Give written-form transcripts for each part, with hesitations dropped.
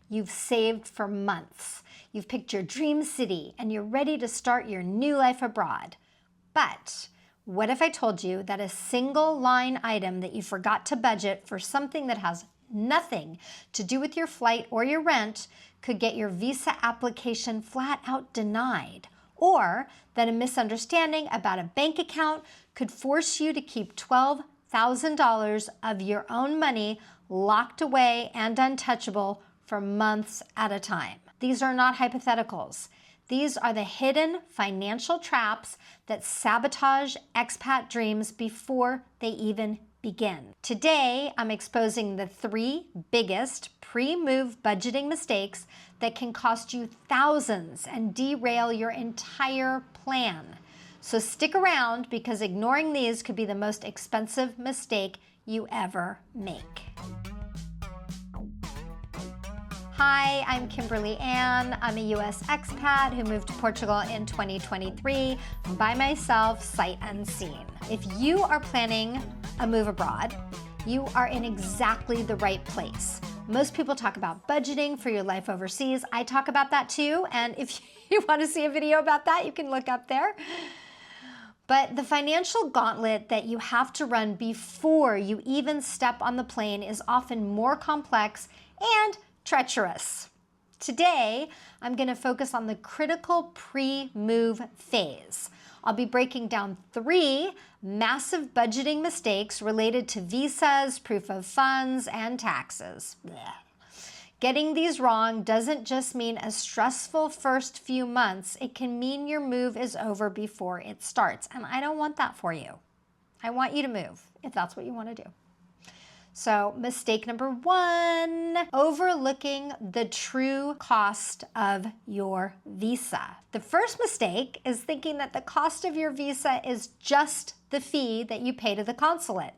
You've saved for months. You've picked your dream city and you're ready to start your new life abroad. But what if I told you that a single line item that you forgot to budget for something that has nothing to do with your flight or your rent could get your visa application flat out denied? Or that a misunderstanding about a bank account could force you to keep $12,000 of your own money locked away and untouchable for months at a time. These are not hypotheticals. These are the hidden financial traps that sabotage expat dreams before they even begin. Today, I'm exposing the 3 biggest pre-move budgeting mistakes that can cost you thousands and derail your entire plan. So stick around, because ignoring these could be the most expensive mistake you ever make. Hi, I'm Kimberly Ann. I'm a US expat who moved to Portugal in 2023 by myself, sight unseen. If you are planning a move abroad, you are in exactly the right place. Most people talk about budgeting for your life overseas. I talk about that too, and if you want to see a video about that, you can look up there. But the financial gauntlet that you have to run before you even step on the plane is often more complex and treacherous. Today, I'm going to focus on the critical pre-move phase. I'll be breaking down 3 massive budgeting mistakes related to visas, proof of funds, and taxes. Blech. Getting these wrong doesn't just mean a stressful first few months. It can mean your move is over before it starts. And I don't want that for you. I want you to move if that's what you want to do. So mistake number 1, overlooking the true cost of your visa. The first mistake is thinking that the cost of your visa is just the fee that you pay to the consulate.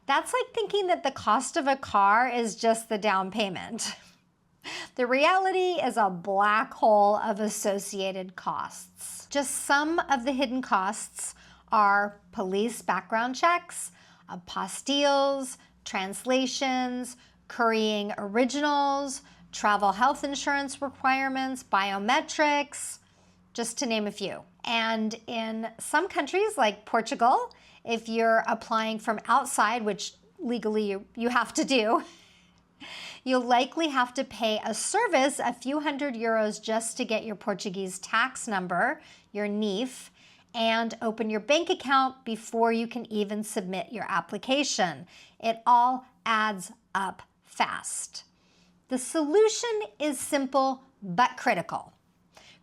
That's like thinking that the cost of a car is just the down payment. The reality is a black hole of associated costs. Just some of the hidden costs are police background checks, apostilles, translations, currying originals, travel health insurance requirements, biometrics, just to name a few. And in some countries like Portugal, if you're applying from outside, which legally you have to do, you'll likely have to pay a service a few €100 just to get your Portuguese tax number, your NIF, and open your bank account before you can even submit your application. It all adds up fast. The solution is simple but critical.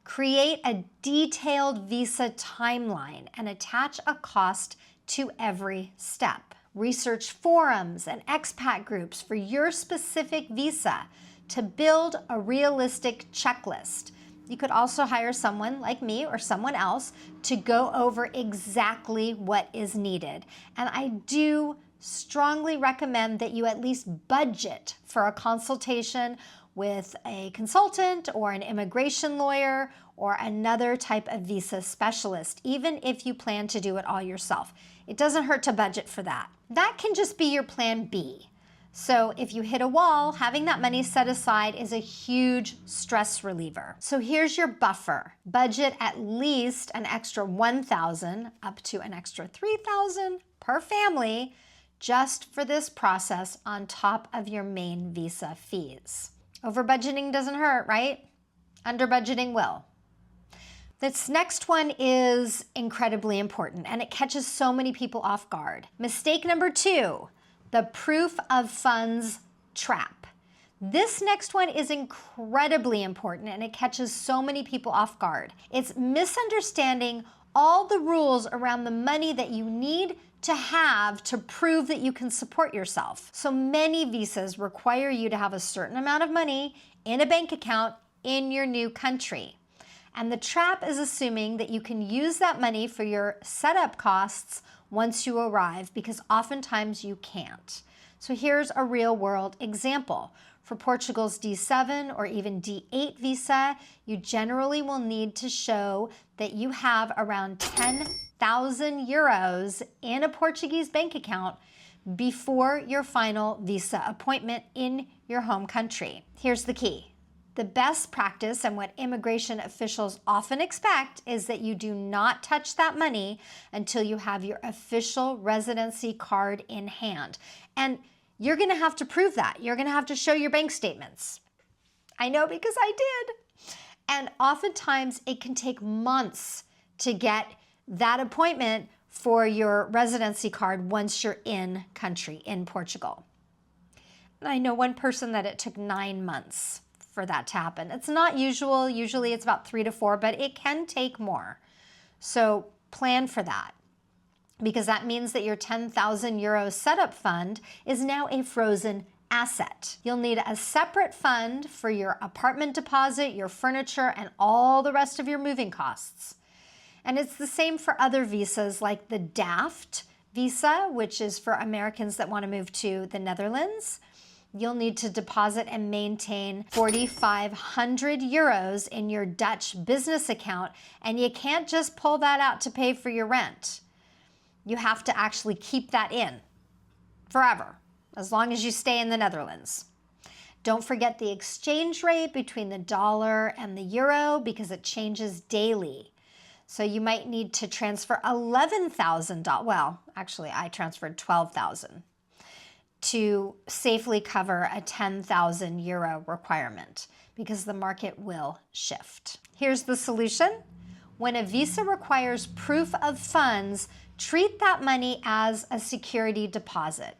Create a detailed visa timeline and attach a cost to every step. Research forums and expat groups for your specific visa to build a realistic checklist. You could also hire someone like me or someone else to go over exactly what is needed. And I do strongly recommend that you at least budget for a consultation with a consultant or an immigration lawyer or another type of visa specialist, even if you plan to do it all yourself. It doesn't hurt to budget for that. That can just be your plan B. So if you hit a wall, having that money set aside is a huge stress reliever. So here's your buffer. Budget at least an extra $1,000 up to an extra $3,000 per family just for this process on top of your main visa fees. Over budgeting doesn't hurt, right? Under budgeting will. This next one is incredibly important, and it catches so many people off guard. Mistake number 2. The proof of funds trap. This next one is incredibly important, and it catches so many people off guard. It's misunderstanding all the rules around the money that you need to have to prove that you can support yourself. So many visas require you to have a certain amount of money in a bank account in your new country. And the trap is assuming that you can use that money for your setup costs once you arrive, because oftentimes you can't. So here's a real world example. For Portugal's D7 or even D8 visa, you generally will need to show that you have around 10,000 euros in a Portuguese bank account before your final visa appointment in your home country. Here's the key. The best practice and what immigration officials often expect is that you do not touch that money until you have your official residency card in hand. And you're going to have to prove that. You're going to have to show your bank statements. I know because I did. And oftentimes it can take months to get that appointment for your residency card once you're in country, in Portugal. And I know one person that it took 9 months for that to happen. It's not usual. Usually it's about 3 to 4, but it can take more. So plan for that, because that means that your 10,000 euro setup fund is now a frozen asset. You'll need a separate fund for your apartment deposit, your furniture, and all the rest of your moving costs. And it's the same for other visas like the DAFT visa, which is for Americans that want to move to the Netherlands. You'll need to deposit and maintain 4,500 euros in your Dutch business account, and you can't just pull that out to pay for your rent. You have to actually keep that in forever, as long as you stay in the Netherlands. Don't forget the exchange rate between the dollar and the euro, because it changes daily. So you might need to transfer $11,000. Well, actually, I transferred 12,000 to safely cover a 10,000 euro requirement, because the market will shift. Here's the solution. When a visa requires proof of funds, treat that money as a security deposit.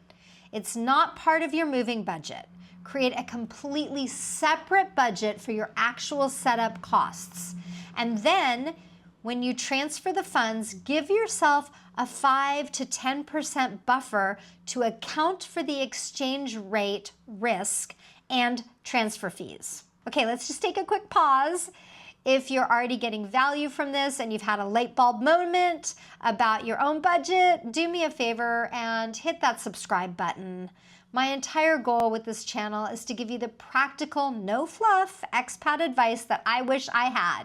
It's not part of your moving budget. Create a completely separate budget for your actual setup costs. And then when you transfer the funds, give yourself a 5 to 10% buffer to account for the exchange rate risk and transfer fees. Okay, let's just take a quick pause. If you're already getting value from this and you've had a light bulb moment about your own budget, do me a favor and hit that subscribe button. My entire goal with this channel is to give you the practical, no fluff expat advice that I wish I had.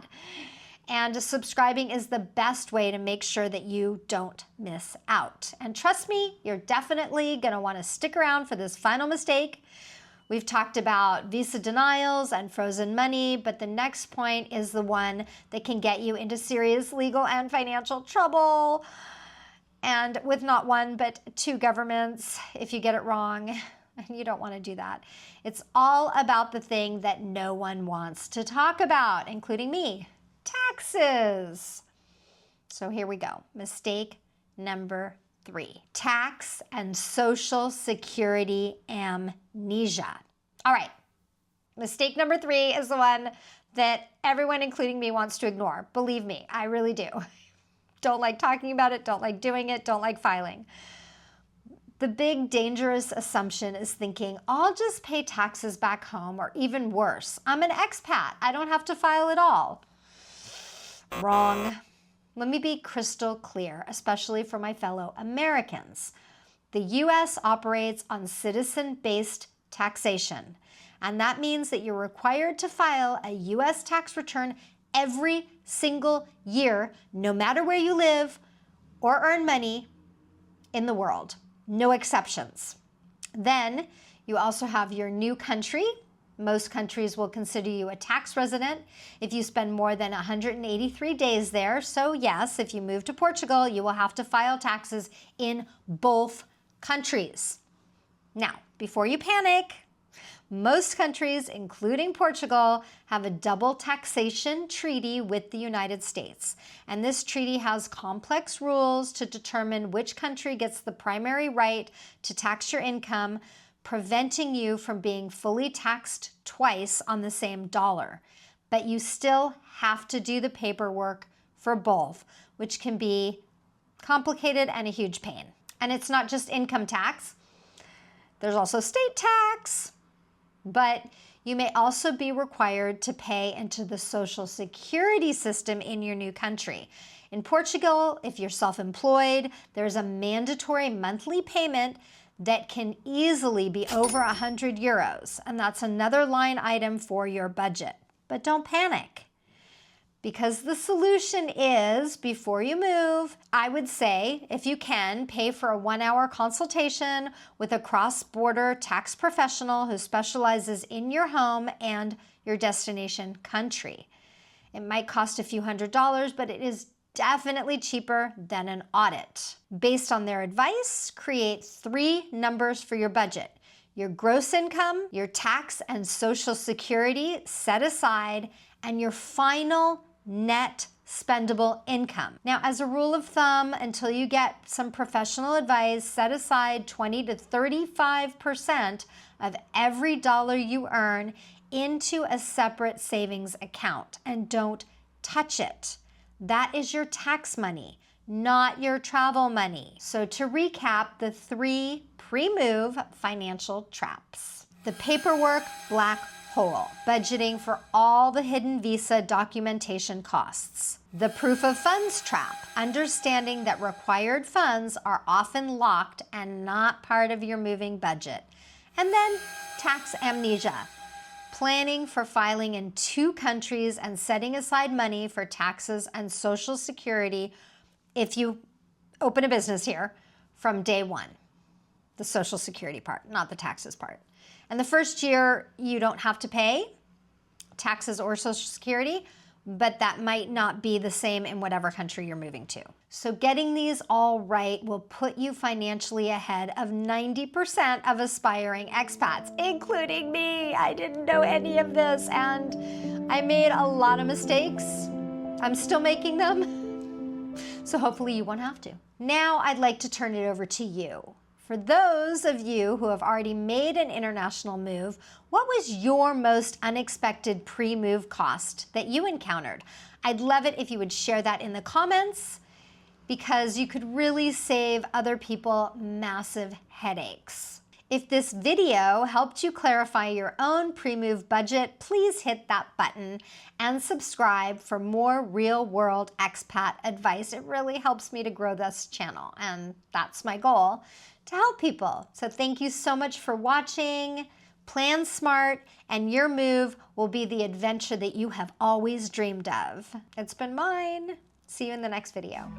And subscribing is the best way to make sure that you don't miss out. And trust me, you're definitely going to want to stick around for this final mistake. We've talked about visa denials and frozen money, but the next point is the one that can get you into serious legal and financial trouble. And with not one, but 2 governments, if you get it wrong, and you don't want to do that. It's all about the thing that no one wants to talk about, including me. Taxes. So here we go. Mistake number 3. Tax and Social Security amnesia. All right. Mistake number 3 is the one that everyone, including me, wants to ignore. Believe me, I really do. Don't like talking about it, don't like doing it, don't like filing. The big dangerous assumption is thinking, I'll just pay taxes back home, or even worse, I'm an expat. I don't have to file at all. Wrong. Let me be crystal clear, especially for my fellow Americans. The U.S. operates on citizen-based taxation, and that means that you're required to file a U.S. tax return every single year, no matter where you live or earn money in the world. No exceptions. Then you also have your new country. Most countries will consider you a tax resident if you spend more than 183 days there. So yes, if you move to Portugal, you will have to file taxes in both countries. Now, before you panic, most countries, including Portugal, have a double taxation treaty with the United States. And this treaty has complex rules to determine which country gets the primary right to tax your income, preventing you from being fully taxed twice on the same dollar. But you still have to do the paperwork for both, which can be complicated and a huge pain. And it's not just income tax. There's also state tax, but you may also be required to pay into the Social Security system in your new country. In Portugal, if you're self-employed, there's a mandatory monthly payment that can easily be over 100 euros, and that's another line item for your budget. But don't panic, because the solution is, before you move, I would say, if you can, pay for a 1-hour consultation with a cross-border tax professional who specializes in your home and your destination country. It might cost a few $100s, but it is definitely cheaper than an audit. Based on their advice, create 3 numbers for your budget. Your gross income, your tax and Social Security set aside, and your final net spendable income. Now, as a rule of thumb, until you get some professional advice, set aside 20 to 35% of every dollar you earn into a separate savings account, and don't touch it. That is your tax money, not your travel money. So to recap, the 3 pre-move financial traps. The paperwork black hole, budgeting for all the hidden visa documentation costs. The proof of funds trap, understanding that required funds are often locked and not part of your moving budget. And then tax amnesia, planning for filing in 2 countries and setting aside money for taxes and Social Security if you open a business here from day 1. The Social Security part, not the taxes part. And the first year, you don't have to pay taxes or Social Security, but that might not be the same in whatever country you're moving to. So getting these all right will put you financially ahead of 90% of aspiring expats, including me. I didn't know any of this, and I made a lot of mistakes. I'm still making them, so hopefully you won't have to. Now I'd like to turn it over to you. For those of you who have already made an international move, what was your most unexpected pre-move cost that you encountered? I'd love it if you would share that in the comments, because you could really save other people massive headaches. If this video helped you clarify your own pre-move budget, please hit that button and subscribe for more real-world expat advice. It really helps me to grow this channel, and that's my goal, to help people. So thank you so much for watching. Plan smart, and your move will be the adventure that you have always dreamed of. It's been mine. See you in the next video.